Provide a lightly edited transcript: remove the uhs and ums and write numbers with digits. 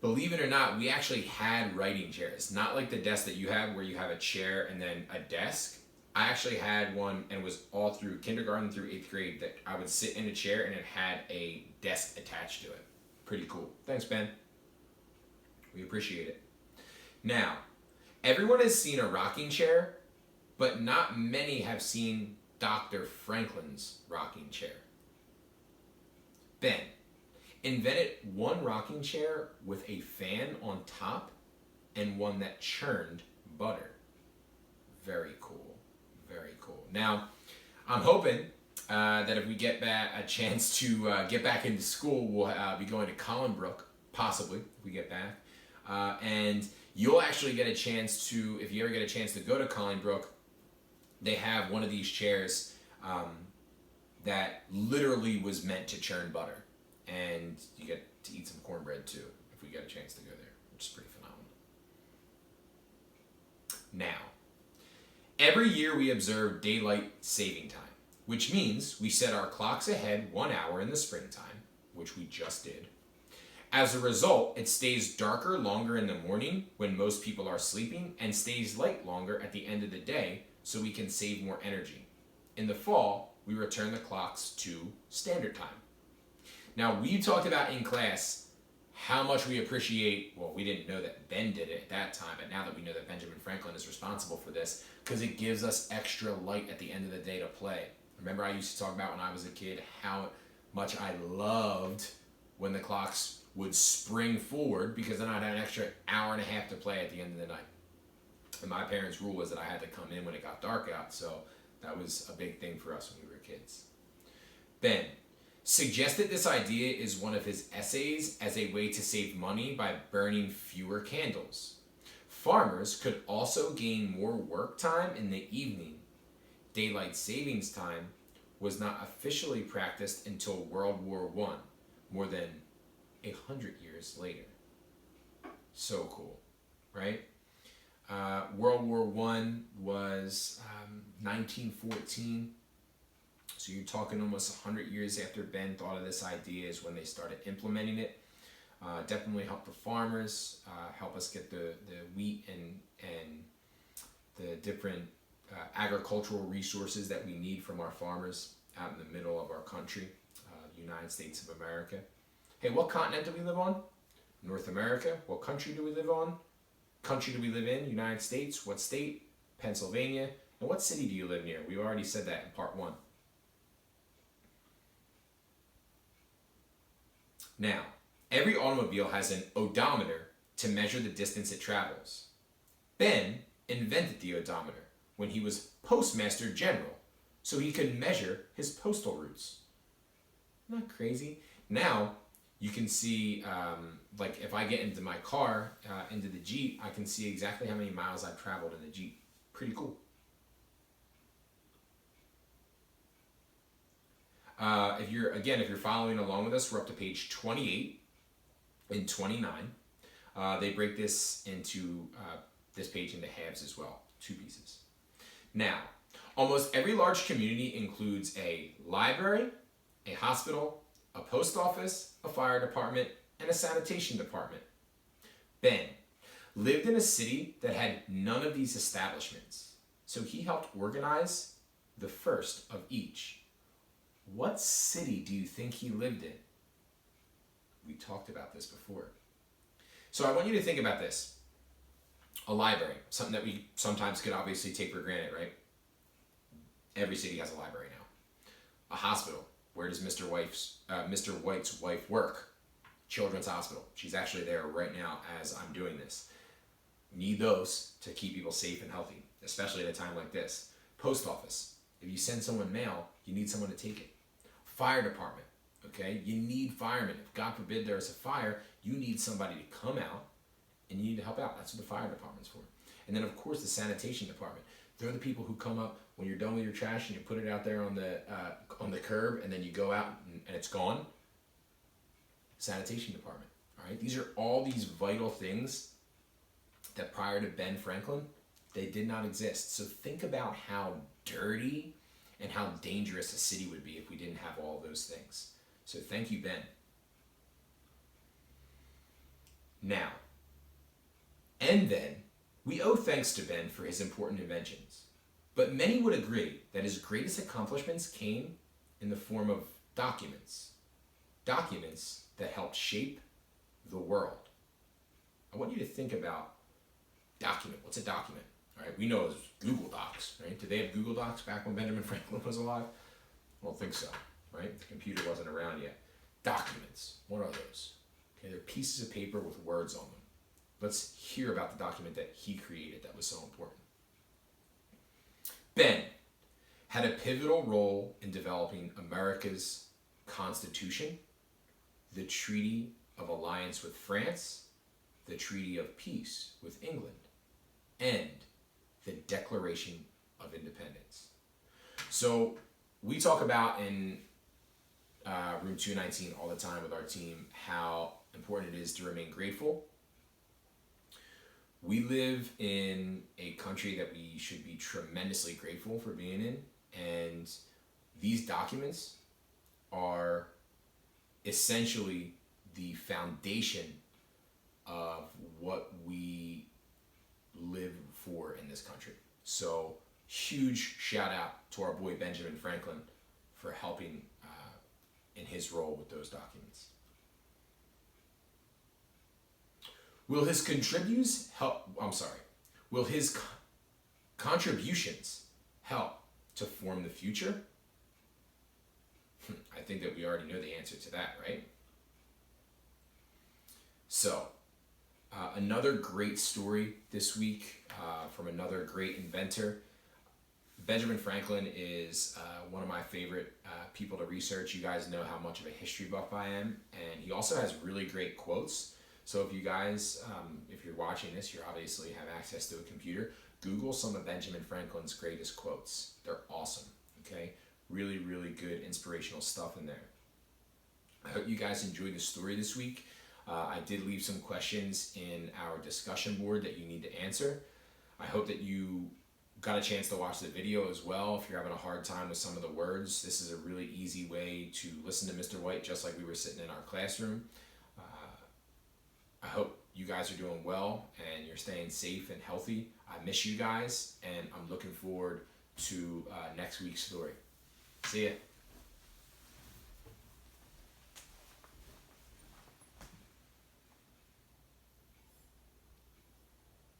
Believe it or not, we actually had writing chairs. Not like the desk that you have where you have a chair and then a desk. I actually had one, and it was all through kindergarten through 8th grade, that I would sit in a chair and it had a desk attached to it. Pretty cool. Thanks, Ben. We appreciate it. Now, everyone has seen a rocking chair, but not many have seen Dr. Franklin's rocking chair. Ben invented one rocking chair with a fan on top and one that churned butter. Very cool. Very cool. Now, I'm hoping that if we get back a chance to get back into school, we'll be going to Collinbrook, possibly, if we get back. And you'll actually get a chance to, if you ever get a chance to go to Collinbrook, they have one of these chairs that literally was meant to churn butter. And you get to eat some cornbread too, if we get a chance to go there, which is pretty phenomenal. Now, every year we observe daylight saving time, which means we set our clocks ahead 1 hour in the springtime, which we just did. As a result, it stays darker longer in the morning when most people are sleeping and stays light longer at the end of the day so we can save more energy. In the fall, we return the clocks to standard time. Now, we talked about in class how much we appreciate, well, we didn't know that Ben did it at that time, but now that we know that Benjamin Franklin is responsible for this, because it gives us extra light at the end of the day to play. Remember, I used to talk about when I was a kid how much I loved when the clocks would spring forward, because then I'd have an extra hour and a half to play at the end of the night. And my parents' rule was that I had to come in when it got dark out, so that was a big thing for us when we were kids. Ben suggested this idea is one of his essays as a way to save money by burning fewer candles. Farmers could also gain more work time in the evening. Daylight savings time was not officially practiced until World War I, more than 100 years later. So cool, right? World War I was 1914. So you're talking almost 100 years after Ben thought of this idea is when they started implementing it. Definitely help the farmers, help us get the wheat and the different agricultural resources that we need from our farmers out in the middle of our country, United States of America. Hey, what continent do we live on? North America. What country do we live on? Country do we live in? United States. What state? Pennsylvania. And what city do you live near? We already said that in part 1. Now, every automobile has an odometer to measure the distance it travels. Ben invented the odometer when he was Postmaster General, so he could measure his postal routes. Isn't that crazy? Now, you can see, like if I get into my car, into the Jeep, I can see exactly how many miles I've traveled in the Jeep. Pretty cool. If you're following along with us, we're up to page 28 and 29. They break this into this page into halves as well, 2 pieces. Now, almost every large community includes a library, a hospital, a post office, a fire department, and a sanitation department. Ben lived in a city that had none of these establishments, so he helped organize the first of each. What city do you think he lived in? We talked about this before. So I want you to think about this. A library, something that we sometimes could obviously take for granted, right? Every city has a library now. A hospital. Where does Mr. White's wife work? Children's Hospital. She's actually there right now as I'm doing this. Need those to keep people safe and healthy, especially at a time like this. Post office. If you send someone mail, you need someone to take it. Fire department, okay? You need firemen. If God forbid there is a fire, you need somebody to come out and you need to help out. That's what the fire department's for. And then, of course, the sanitation department. They're the people who come up when you're done with your trash and you put it out there on the curb and then you go out and it's gone. Sanitation department, all right? These are all these vital things that prior to Ben Franklin, they did not exist. So think about how dirty and how dangerous a city would be if we didn't have all those things. So thank you, Ben. Now, and then, we owe thanks to Ben for his important inventions. But many would agree that his greatest accomplishments came in the form of documents. Documents that helped shape the world. I want you to think about document. What's a document? All right, we know it was Google Docs, right? Did they have Google Docs back when Benjamin Franklin was alive? I don't think so, right? The computer wasn't around yet. Documents. What are those? Okay, they're pieces of paper with words on them. Let's hear about the document that he created that was so important. Ben had a pivotal role in developing America's Constitution, the Treaty of Alliance with France, the Treaty of Peace with England, and the Declaration of Independence. So we talk about in room 219 all the time with our team how important it is to remain grateful. We live in a country that we should be tremendously grateful for being in, and these documents are essentially the foundation of what we live for in this country. So huge shout out to our boy Benjamin Franklin for helping in his role with those documents. Will his contributions help to form the future? I think that we already know the answer to that, right? So, another great story this week from another great inventor. Benjamin Franklin is one of my favorite people to research. You guys know how much of a history buff I am, and he also has really great quotes. So if you guys, if you're watching this, you obviously have access to a computer. Google some of Benjamin Franklin's greatest quotes. They're awesome, okay? Really, really good inspirational stuff in there. I hope you guys enjoyed the story this week. I did leave some questions in our discussion board that you need to answer. I hope that you got a chance to watch the video as well. If you're having a hard time with some of the words, this is a really easy way to listen to Mr. White just like we were sitting in our classroom. I hope you guys are doing well and you're staying safe and healthy. I miss you guys, and I'm looking forward to next week's story. See ya.